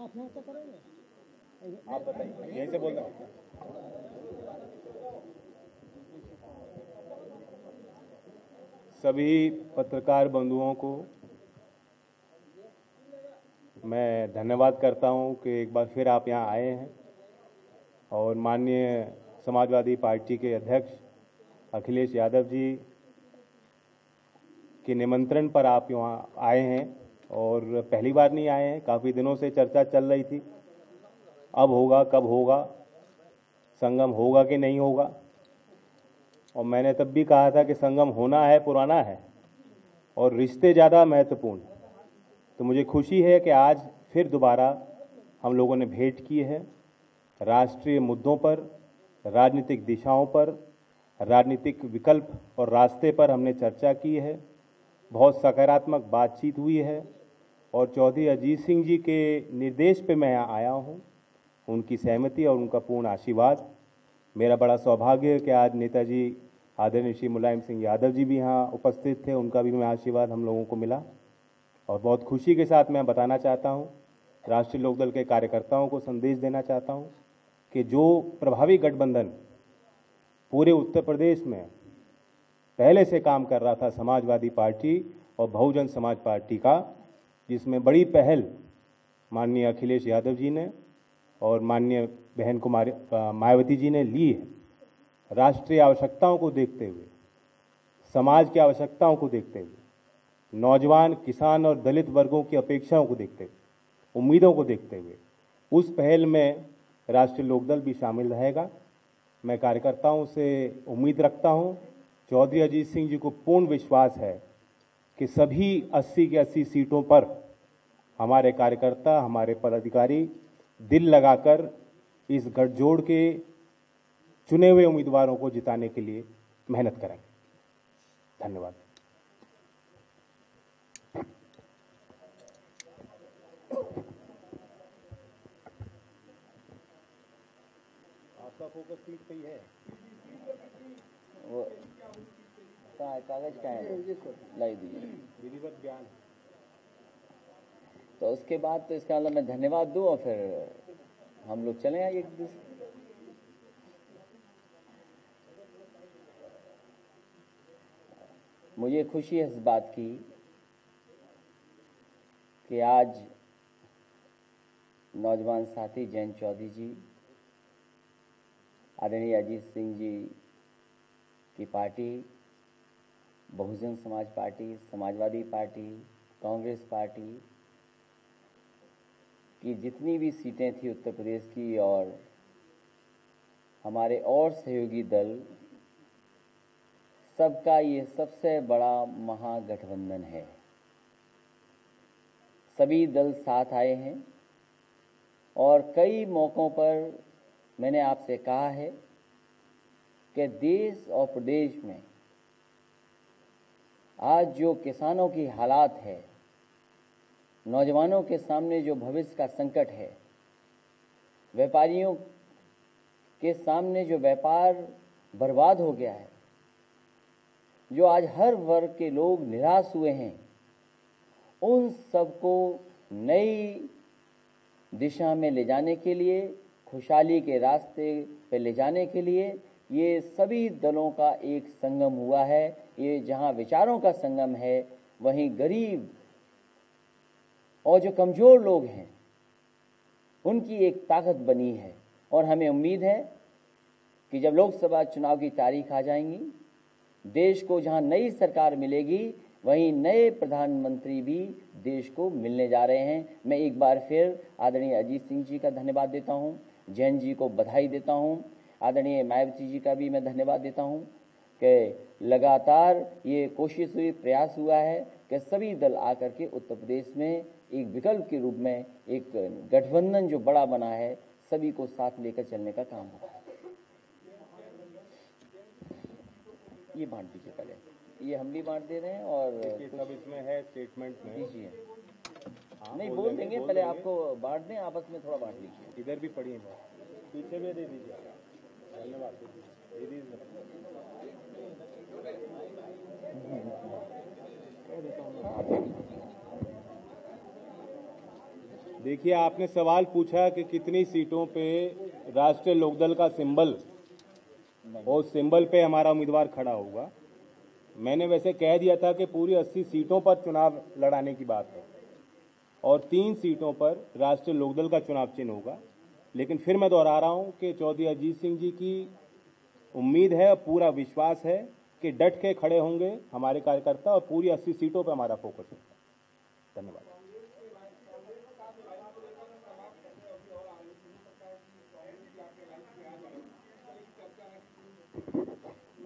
आप बताइए, यहीं से बोल रहा हूँ। सभी पत्रकार बंधुओं को मैं धन्यवाद करता हूं कि एक बार फिर आप यहां आए हैं और माननीय समाजवादी पार्टी के अध्यक्ष अखिलेश यादव जी के निमंत्रण पर आप यहाँ आए हैं और पहली बार नहीं आए हैं, काफ़ी दिनों से चर्चा चल रही थी अब होगा कब होगा, संगम होगा कि नहीं होगा। और मैंने तब भी कहा था कि संगम होना है, पुराना है और रिश्ते ज़्यादा महत्वपूर्ण। तो मुझे खुशी है कि आज फिर दोबारा हम लोगों ने भेंट की है। राष्ट्रीय मुद्दों पर, राजनीतिक दिशाओं पर, राजनीतिक विकल्प और रास्ते पर हमने चर्चा की है। बहुत सकारात्मक बातचीत हुई है और चौधरी अजीत सिंह जी के निर्देश पे मैं यहाँ आया हूँ, उनकी सहमति और उनका पूर्ण आशीर्वाद। मेरा बड़ा सौभाग्य है कि आज नेताजी आदरणीय श्री मुलायम सिंह यादव जी भी यहाँ उपस्थित थे, उनका भी मैं आशीर्वाद हम लोगों को मिला। और बहुत खुशी के साथ मैं बताना चाहता हूँ, राष्ट्रीय लोकदल के कार्यकर्ताओं को संदेश देना चाहता हूँ कि जो प्रभावी गठबंधन पूरे उत्तर प्रदेश में पहले से काम कर रहा था, समाजवादी पार्टी और बहुजन समाज पार्टी का, जिसमें बड़ी पहल माननीय अखिलेश यादव जी ने और माननीय बहन कुमारी मायावती जी ने ली है। राष्ट्रीय आवश्यकताओं को देखते हुए, समाज की आवश्यकताओं को देखते हुए, नौजवान, किसान और दलित वर्गों की अपेक्षाओं को देखते हुए, उम्मीदों को देखते हुए उस पहल में राष्ट्रीय लोकदल भी शामिल रहेगा। मैं कार्यकर्ताओं से उम्मीद रखता हूं, चौधरी अजीत सिंह जी को पूर्ण विश्वास है कि सभी 80 की 80 सीटों पर हमारे कार्यकर्ता, हमारे पदाधिकारी दिल लगाकर इस गठजोड़ के चुने हुए उम्मीदवारों को जिताने के लिए मेहनत करेंगे। धन्यवाद। आपका फोकस सीट पे ही है, वो कागज का है, लाई दीजिए। विधिवत ज्ञान। तो उसके बाद तो इसका मतलब मैं धन्यवाद दूं और फिर हम लोग चले आए एक दूसरे। मुझे खुशी है इस बात की कि आज नौजवान साथी जयंत चौधरी जी, आदरणीय अजीत सिंह जी की party, Bahujan Samaj party, Samajwadi party, Congress party की जितनी भी सीटें थी उत्तर प्रदेश की और हमारे और सहयोगी दल, सबका ये सबसे बड़ा महागठबंधन है। सभी दल साथ आए हैं और कई मौक़ों पर मैंने आपसे कहा है कि देश और प्रदेश में आज जो किसानों की हालात है, नौजवानों के सामने जो भविष्य का संकट है, व्यापारियों के सामने जो व्यापार बर्बाद हो गया है, जो आज हर वर्ग के लोग निराश हुए हैं, उन सबको नई दिशा में ले जाने के लिए, खुशहाली के रास्ते पे ले जाने के लिए ये सभी दलों का एक संगम हुआ है। ये जहां विचारों का संगम है, वहीं गरीब और जो कमज़ोर लोग हैं उनकी एक ताकत बनी है। और हमें उम्मीद है कि जब लोकसभा चुनाव की तारीख आ जाएंगी, देश को जहां नई सरकार मिलेगी, वहीं नए प्रधानमंत्री भी देश को मिलने जा रहे हैं। मैं एक बार फिर आदरणीय अजीत सिंह जी का धन्यवाद देता हूं, जैन जी को बधाई देता हूं, आदरणीय मायावती जी का भी मैं धन्यवाद देता हूं कि लगातार ये कोशिश हुई, प्रयास हुआ है कि सभी दल आकर के उत्तर प्रदेश में एक विकल्प के रूप में एक गठबंधन जो बड़ा बना है, सभी को साथ लेकर चलने का काम होगा। ये बांट दीजिए पहले, ये हम भी बांट दे रहे हैं और सब इसमें है स्टेटमेंट में दीजिए। नहीं बोल देंगे, पहले आपको बांट दें, आपस में थोड़ा बांट लीजिए। इधर भी पड़ी है, पीछे भी दे दीजिए। धन्यवाद। दे दीजिए। देखिए, आपने सवाल पूछा कि कितनी सीटों पे राष्ट्रीय लोकदल का सिंबल और सिंबल पे हमारा उम्मीदवार खड़ा होगा। मैंने वैसे कह दिया था कि पूरी 80 सीटों पर चुनाव लड़ाने की बात है और 3 सीटों पर राष्ट्रीय लोकदल का चुनाव चिन्ह होगा। लेकिन फिर मैं दोहरा रहा हूं कि चौधरी अजीत सिंह जी की उम्मीद है, पूरा विश्वास है कि डट के खड़े होंगे हमारे कार्यकर्ता और पूरी 80 सीटों पर हमारा फोकस होगा। धन्यवाद।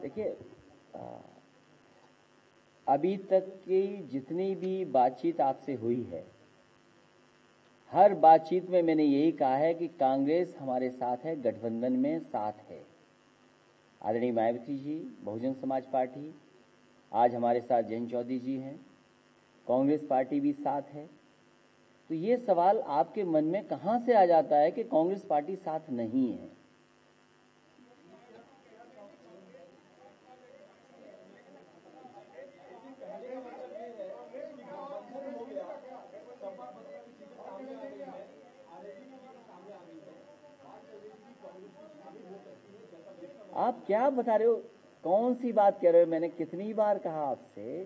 देखिए, अभी तक की जितनी भी बातचीत आपसे हुई है, हर बातचीत में मैंने यही कहा है कि कांग्रेस हमारे साथ है, गठबंधन में साथ है। आदरणीय मायावती जी, बहुजन समाज पार्टी, आज हमारे साथ जयंत चौधरी जी हैं, कांग्रेस पार्टी भी साथ है। तो ये सवाल आपके मन में कहां से आ जाता है कि कांग्रेस पार्टी साथ नहीं है? आप क्या बता रहे हो? कौन सी बात कह रहे हो? मैंने कितनी बार कहा आपसे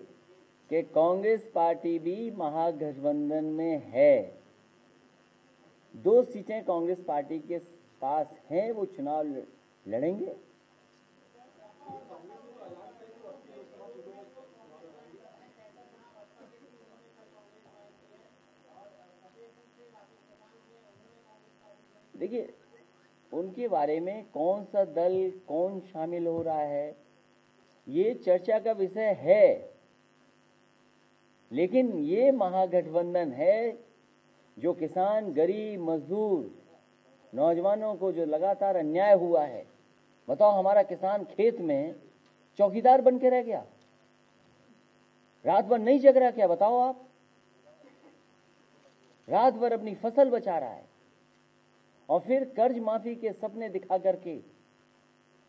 कि कांग्रेस पार्टी भी महागठबंधन में है। 2 सीटें कांग्रेस पार्टी के पास हैं, वो चुनाव लड़ेंगे। देखिए, उनके बारे में कौन सा दल कौन शामिल हो रहा है ये चर्चा का विषय है, लेकिन ये महागठबंधन है जो किसान, गरीब, मजदूर, नौजवानों को जो लगातार अन्याय हुआ है। बताओ, हमारा किसान खेत में चौकीदार बन के रह गया, रात भर नहीं जग रहा क्या? बताओ आप, रात भर अपनी फसल बचा रहा है और फिर कर्ज माफी के सपने दिखा करके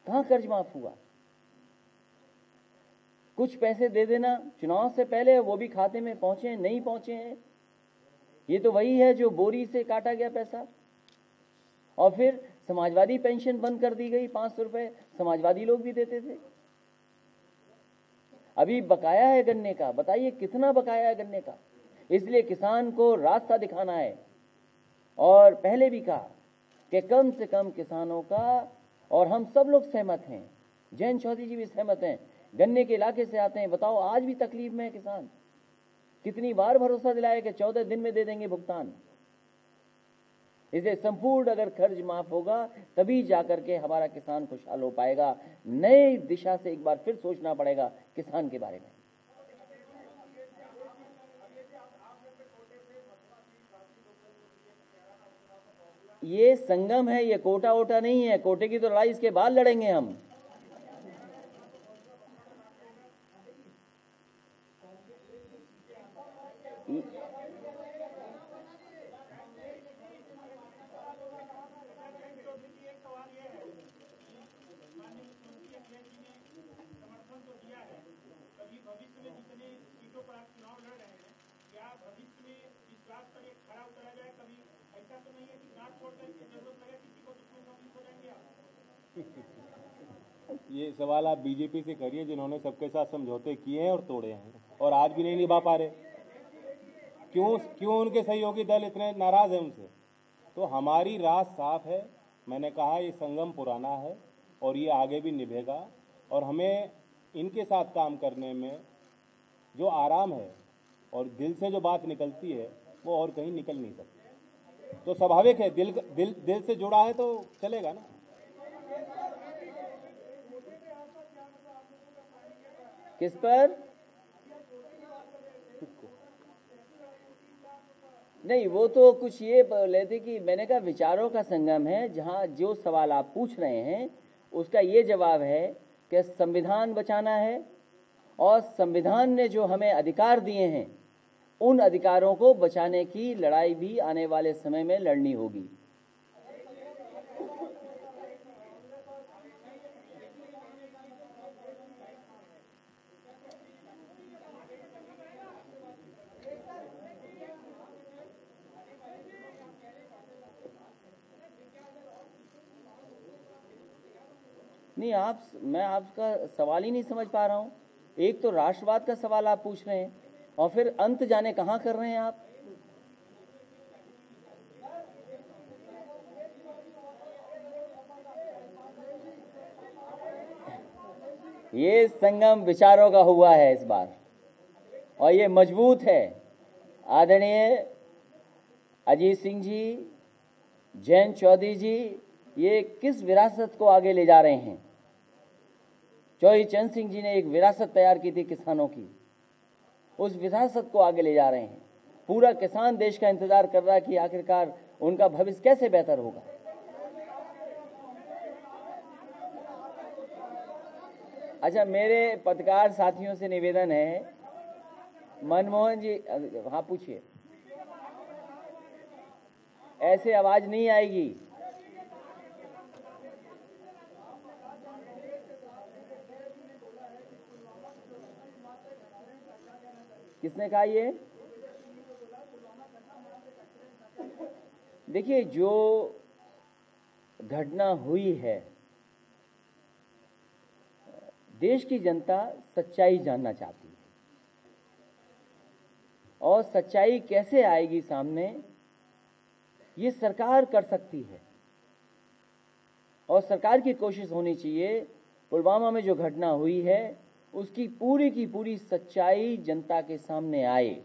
कहां कर्ज माफ हुआ? कुछ पैसे दे देना चुनाव से पहले, वो भी खाते में पहुंचे नहीं पहुंचे हैं। ये तो वही है जो बोरी से काटा गया पैसा। और फिर समाजवादी पेंशन बंद कर दी गई, 500 रुपए समाजवादी लोग भी देते थे। अभी बकाया है गन्ने का, बताइए कितना बकाया है गन्ने का। इसलिए किसान को रास्ता दिखाना है। और पहले भी कहा कि कम से कम किसानों का, और हम सब लोग सहमत हैं, जयंत चौधरी जी भी सहमत हैं, गन्ने के इलाके से आते हैं। बताओ, आज भी तकलीफ में है किसान। कितनी बार भरोसा दिलाया कि 14 दिन में दे देंगे भुगतान। इसलिए संपूर्ण अगर कर्ज माफ होगा तभी जाकर के हमारा किसान खुशहाल हो पाएगा। नई दिशा से एक बार फिर सोचना पड़ेगा किसान के बारे में। ये संगम है, ये कोटा वोटा नहीं है। कोटे की तो लड़ाई इसके बाद लड़ेंगे हम। ये सवाल आप बीजेपी से करिए, जिन्होंने सबके साथ समझौते किए हैं और तोड़े हैं और आज भी नहीं निभा पा रहे। क्यों उनके सहयोगी दल इतने नाराज हैं उनसे? तो हमारी राह साफ है। मैंने कहा, ये संगम पुराना है और ये आगे भी निभेगा और हमें इनके साथ काम करने में जो आराम है और दिल से जो बात निकलती है वो और कहीं निकल नहीं सकती। तो स्वाभाविक है, दिल से जुड़ा है तो चलेगा ना। किस पर? नहीं, वो तो कुछ ये बोले थे कि मैंने कहा विचारों का संगम है। जहां जो सवाल आप पूछ रहे हैं उसका ये जवाब है कि संविधान बचाना है और संविधान ने जो हमें अधिकार दिए हैं उन अधिकारों को बचाने की लड़ाई भी आने वाले समय में लड़नी होगी। नहीं, मैं आपका सवाल ही नहीं समझ पा रहा हूँ। एक तो राष्ट्रवाद का सवाल आप पूछ रहे हैं और फिर अंत जाने कहाँ कर रहे हैं आप। ये संगम विचारों का हुआ है इस बार और ये मजबूत है। आदरणीय अजीत सिंह जी, जयंत चौधरी जी, ये किस विरासत को आगे ले जा रहे हैं। चौधरी चरण सिंह जी ने एक विरासत तैयार की थी किसानों की, उस विरासत को आगे ले जा रहे हैं। पूरा किसान देश का इंतजार कर रहा है कि आखिरकार उनका भविष्य कैसे बेहतर होगा। अच्छा, मेरे पत्रकार साथियों से निवेदन है, मनमोहन जी, हाँ पूछिए। ऐसे आवाज नहीं आएगी। किसने कहा ये? देखिए, जो घटना हुई है, देश की जनता सच्चाई जानना चाहती है और सच्चाई कैसे आएगी सामने, ये सरकार कर सकती है और सरकार की कोशिश होनी चाहिए पुलवामा में जो घटना हुई है उसकी पूरी की पूरी सच्चाई जनता के सामने आए।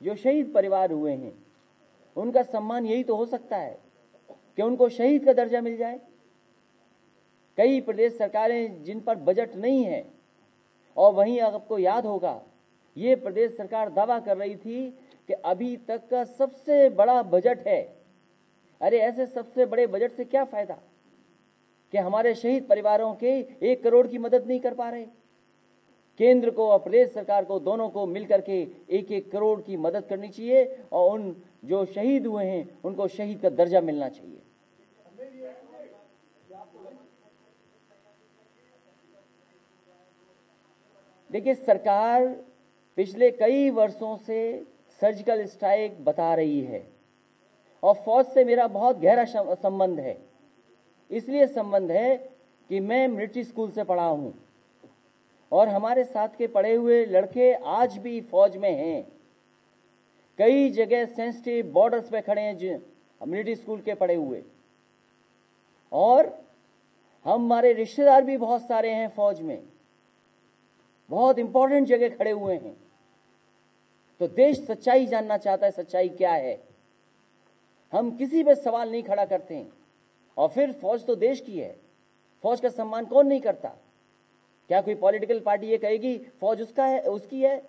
जो शहीद परिवार हुए हैं उनका सम्मान यही तो हो सकता है कि उनको शहीद का दर्जा मिल जाए। कई प्रदेश सरकारें जिन पर बजट नहीं है, और वहीं आपको याद होगा ये प्रदेश सरकार दावा कर रही थी कि अभी तक का सबसे बड़ा बजट है। अरे ऐसे सबसे बड़े बजट से क्या फायदा कि हमारे शहीद परिवारों के 1 करोड़ की मदद नहीं कर पा रहे। केंद्र को और प्रदेश सरकार को दोनों को मिलकर के 1-1 करोड़ की मदद करनी चाहिए और उन जो शहीद हुए हैं उनको शहीद का दर्जा मिलना चाहिए। देखिए, सरकार पिछले कई वर्षों से सर्जिकल स्ट्राइक बता रही है और फौज से मेरा बहुत गहरा संबंध है। इसलिए संबंध है कि मैं मिलिट्री स्कूल से पढ़ा हूं और हमारे साथ के पढ़े हुए लड़के आज भी फौज में हैं। कई जगह सेंसिटिव बॉर्डर्स पे खड़े हैं मिलिट्री स्कूल के पढ़े हुए, और हमारे रिश्तेदार भी बहुत सारे हैं फौज में, बहुत इंपॉर्टेंट जगह खड़े हुए हैं। तो देश सच्चाई जानना चाहता है, सच्चाई क्या है। हम किसी पे सवाल नहीं खड़ा करते हैं। और फिर फौज तो देश की है, फौज का सम्मान कौन नहीं करता। क्या कोई पॉलिटिकल पार्टी ये कहेगी फौज उसका है, उसकी है?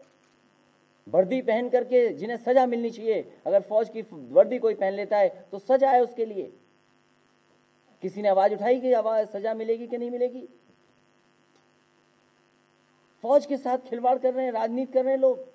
वर्दी पहन करके जिन्हें सजा मिलनी चाहिए, अगर फौज की वर्दी कोई पहन लेता है तो सजा है उसके लिए। किसी ने आवाज उठाई कि आवाज सजा मिलेगी कि नहीं मिलेगी? फौज के साथ खिलवाड़ कर रहे हैं, राजनीति कर रहे हैं लोग।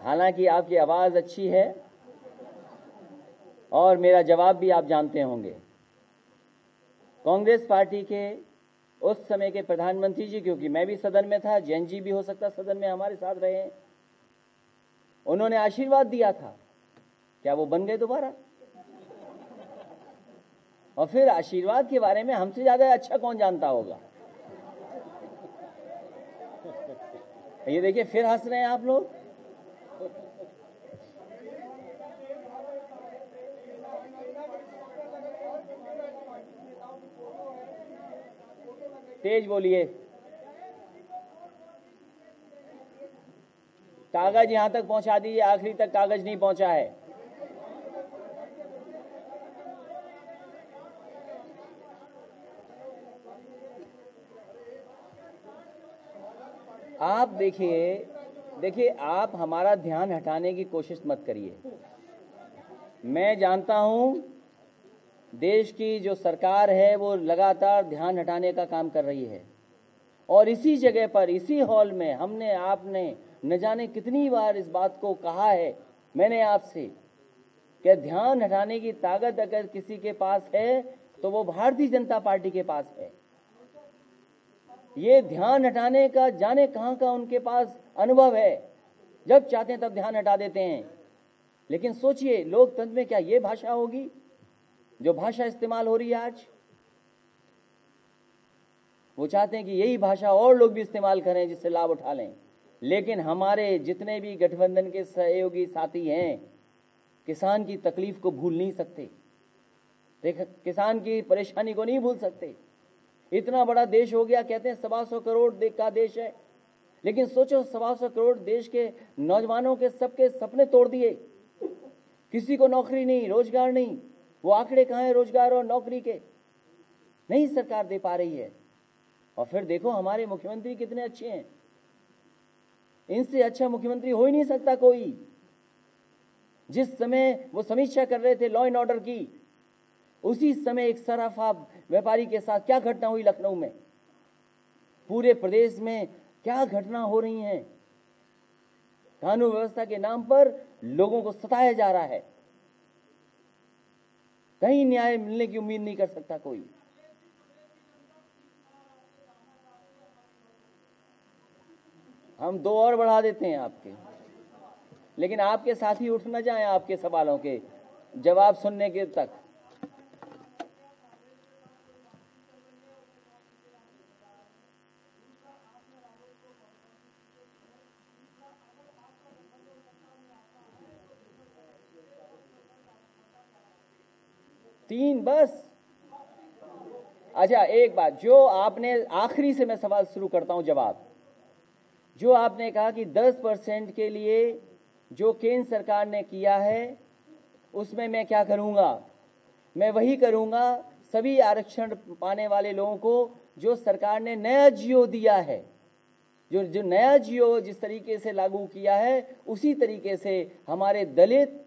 हालांकि आपकी आवाज अच्छी है और मेरा जवाब भी आप जानते होंगे। कांग्रेस पार्टी के उस समय के प्रधानमंत्री जी, क्योंकि मैं भी सदन में था, जैन जी भी हो सकता सदन में हमारे साथ रहे हैं, उन्होंने आशीर्वाद दिया था। क्या वो बन गए दोबारा? और फिर आशीर्वाद के बारे में हमसे ज्यादा अच्छा कौन जानता होगा। ये देखिए, फिर हंस रहे हैं आप लोग। तेज बोलिए। कागज यहां तक पहुंचा दीजिए, आखिरी तक कागज नहीं पहुंचा है। आप देखिए, आप हमारा ध्यान हटाने की कोशिश मत करिए। मैं जानता हूं देश की जो सरकार है वो लगातार ध्यान हटाने का काम कर रही है, और इसी जगह पर, इसी हॉल में हमने आपने न जाने कितनी बार इस बात को कहा है मैंने आपसे कि ध्यान हटाने की ताकत अगर किसी के पास है तो वो भारतीय जनता पार्टी के पास है। ये ध्यान हटाने का जाने कहां का उनके पास अनुभव है, जब चाहते हैं तब ध्यान हटा देते हैं। लेकिन सोचिए, लोकतंत्र में क्या ये भाषा होगी जो भाषा इस्तेमाल हो रही है आज? वो चाहते हैं कि यही भाषा और लोग भी इस्तेमाल करें जिससे लाभ उठा लें। लेकिन हमारे जितने भी गठबंधन के सहयोगी साथी हैं, किसान की तकलीफ को भूल नहीं सकते, किसान की परेशानी को नहीं भूल सकते। इतना बड़ा देश हो गया, कहते हैं 125 करोड़ का देश है, लेकिन सोचो 125 करोड़ देश के नौजवानों के सबके सपने तोड़ दिए। किसी को नौकरी नहीं, रोजगार नहीं। वो आंकड़े कहाँ हैं रोजगार और नौकरी के? नहीं सरकार दे पा रही है। और फिर देखो हमारे मुख्यमंत्री कितने अच्छे हैं, इनसे अच्छा मुख्यमंत्री हो ही नहीं सकता कोई। जिस समय वो समीक्षा कर रहे थे लॉ एंड ऑर्डर की, उसी समय एक सराफा व्यापारी के साथ क्या घटना हुई लखनऊ में। पूरे प्रदेश में क्या घटना हो रही हैं। कानून व्यवस्था के नाम पर लोगों को सताया जा रहा है। कहीं न्याय मिलने की उम्मीद नहीं कर सकता कोई। हम दो और बढ़ा देते हैं आपके, लेकिन आपके साथी उठ न जाएं आपके सवालों के जवाब सुनने के तक। तीन बस। अच्छा एक बात, जो आपने आखिरी से मैं सवाल शुरू करता हूं जवाब, जो आपने कहा कि 10% के लिए जो केंद्र सरकार ने किया है उसमें मैं क्या करूंगा? मैं वही करूंगा सभी आरक्षण पाने वाले लोगों को जो सरकार ने नया जियो दिया है। जो नया जियो जिस तरीके से लागू किया है, उसी तरीके से हमारे दलित,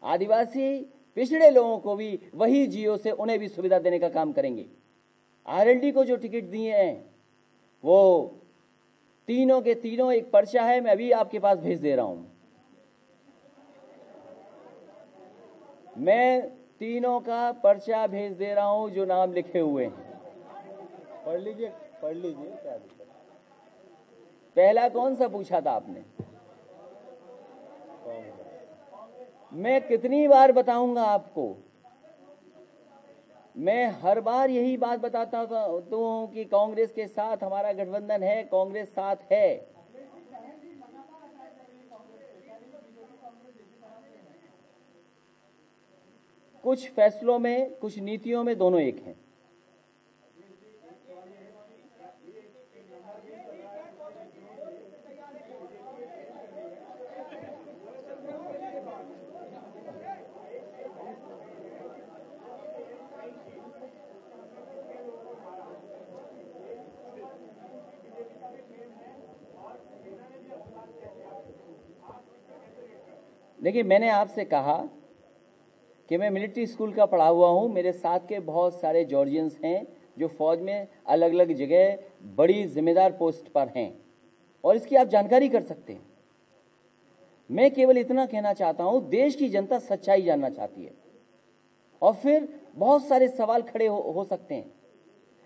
आदिवासी, पिछड़े लोगों को भी वही जियो से उन्हें भी सुविधा देने का काम करेंगे। आरएलडी को जो टिकट दिए हैं वो तीनों के तीनों एक पर्चा है, मैं अभी आपके पास भेज दे रहा हूं। मैं तीनों का पर्चा भेज दे रहा हूं जो नाम लिखे हुए हैं। पढ़ लीजिए क्या दिक्कत? पहला कौन सा पूछा था आपने? मैं कितनी बार बताऊंगा आपको? मैं हर बार यही बात बताता हूं कि कांग्रेस के साथ हमारा गठबंधन है, कांग्रेस साथ है। कुछ फैसलों में, कुछ नीतियों में दोनों एक हैं। देखिए, मैंने आपसे कहा कि मैं मिलिट्री स्कूल का पढ़ा हुआ हूं। मेरे साथ के बहुत सारे जॉर्जियंस हैं जो फौज में अलग अलग जगह बड़ी जिम्मेदार पोस्ट पर हैं, और इसकी आप जानकारी कर सकते हैं। मैं केवल इतना कहना चाहता हूं, देश की जनता सच्चाई जानना चाहती है, और फिर बहुत सारे सवाल खड़े हो सकते हैं।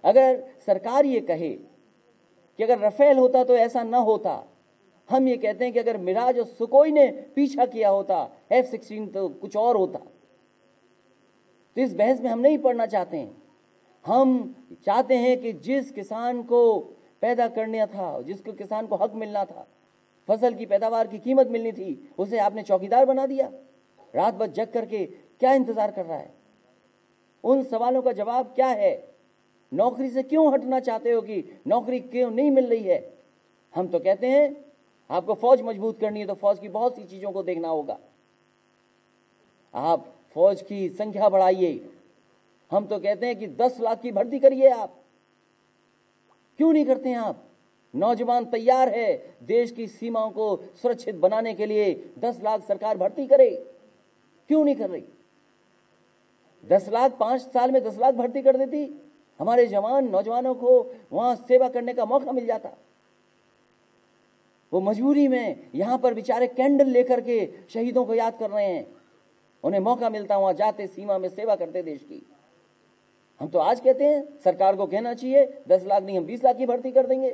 अगर सरकार ये कहे कि अगर राफेल होता तो ऐसा न होता, हम ये कहते हैं कि अगर मिराज और सुकोई ने पीछा किया होता F-16 तो कुछ और होता। तो इस बहस में हम नहीं पड़ना चाहते हैं। हम चाहते हैं कि जिस किसान को पैदा करना था, जिसको किसान को हक मिलना था, फसल की पैदावार की कीमत मिलनी थी, उसे आपने चौकीदार बना दिया। रात भर जग करके क्या इंतजार कर रहा है? उन सवालों का जवाब क्या है? नौकरी से क्यों हटना चाहते हो कि नौकरी क्यों नहीं मिल रही है? हम तो कहते हैं आपको फौज मजबूत करनी है तो फौज की बहुत सी चीजों को देखना होगा। आप फौज की संख्या बढ़ाइए। हम तो कहते हैं कि 10 लाख की भर्ती करिए। आप क्यों नहीं करते हैं? आप नौजवान तैयार है, देश की सीमाओं को सुरक्षित बनाने के लिए 10 लाख सरकार भर्ती करे। क्यों नहीं कर रही? 10 लाख 5 साल में 10 लाख भर्ती कर देती, हमारे जवान नौजवानों को वहां सेवा करने का मौका मिल जाता। वो मजबूरी में यहां पर बेचारे कैंडल लेकर के शहीदों को याद कर रहे हैं, उन्हें मौका मिलता, वहां जाते सीमा में सेवा करते देश की। हम तो आज कहते हैं सरकार को कहना चाहिए 10 लाख नहीं हम 20 लाख की भर्ती कर देंगे।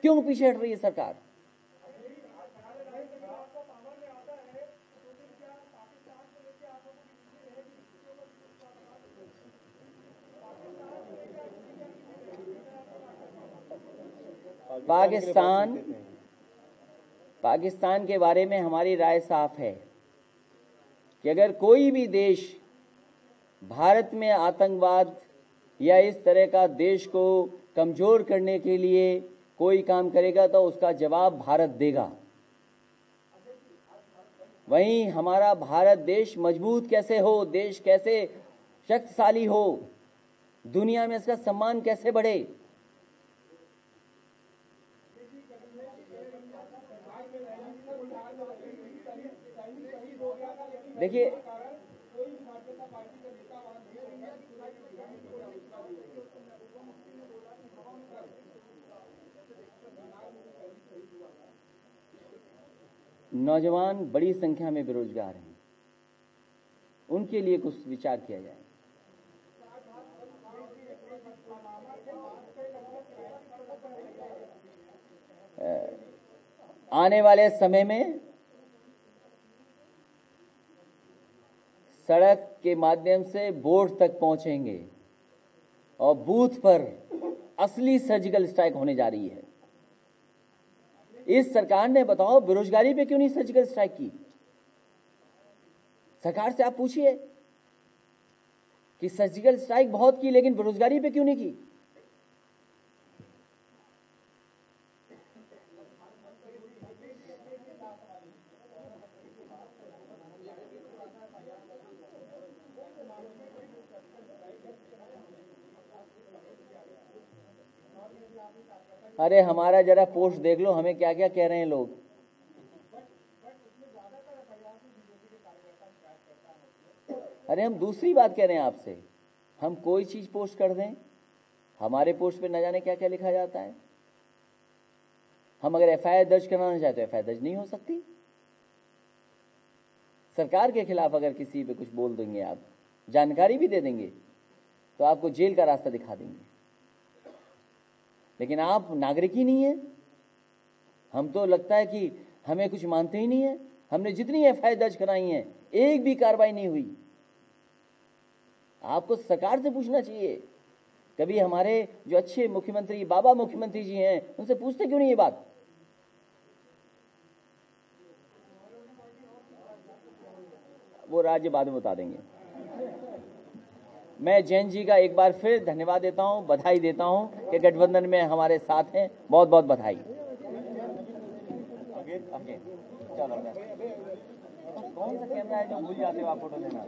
क्यों पीछे हट रही है सरकार? पाकिस्तान के बारे में हमारी राय साफ है कि अगर कोई भी देश भारत में आतंकवाद या इस तरह का देश को कमजोर करने के लिए कोई काम करेगा तो उसका जवाब भारत देगा। वहीं हमारा भारत देश मजबूत कैसे हो, देश कैसे शक्तिशाली हो, दुनिया में इसका सम्मान कैसे बढ़े, देखिए नौजवान बड़ी संख्या में बेरोजगार हैं, उनके लिए कुछ विचार किया जाए। आने वाले समय में सड़क के माध्यम से बोर्ड तक पहुंचेंगे और बूथ पर असली सर्जिकल स्ट्राइक होने जा रही है। इस सरकार ने बताओ बेरोजगारी पे क्यों नहीं सर्जिकल स्ट्राइक की? सरकार से आप पूछिए कि सर्जिकल स्ट्राइक बहुत की लेकिन बेरोजगारी पे क्यों नहीं की? अरे हमारा जरा पोस्ट देख लो, हमें क्या क्या कह रहे हैं लोग। अरे हम दूसरी बात कह रहे हैं आपसे, हम कोई चीज पोस्ट कर दें, हमारे पोस्ट पे न जाने क्या क्या लिखा जाता है। हम अगर एफआईआर दर्ज कराना चाहते तो एफआईआर दर्ज नहीं हो सकती। सरकार के खिलाफ अगर किसी पे कुछ बोल देंगे, आप जानकारी भी दे देंगे तो आपको जेल का रास्ता दिखा देंगे। लेकिन आप नागरिक ही नहीं है। हम तो लगता है कि हमें कुछ मानते ही नहीं है। हमने जितनी एफआईआर दर्ज कराई हैं एक भी कार्रवाई नहीं हुई। आपको सरकार से पूछना चाहिए। कभी हमारे जो अच्छे मुख्यमंत्री बाबा मुख्यमंत्री जी हैं उनसे पूछते क्यों नहीं ये बात? वो राज्य बाद में बता देंगे। मैं जैन जी का एक बार फिर धन्यवाद देता हूं, बधाई देता हूं कि गठबंधन में हमारे साथ हैं। बहुत बहुत बधाई। चलो कौन सा कैमरा है जो भूल जाते हो आप फोटो लेना?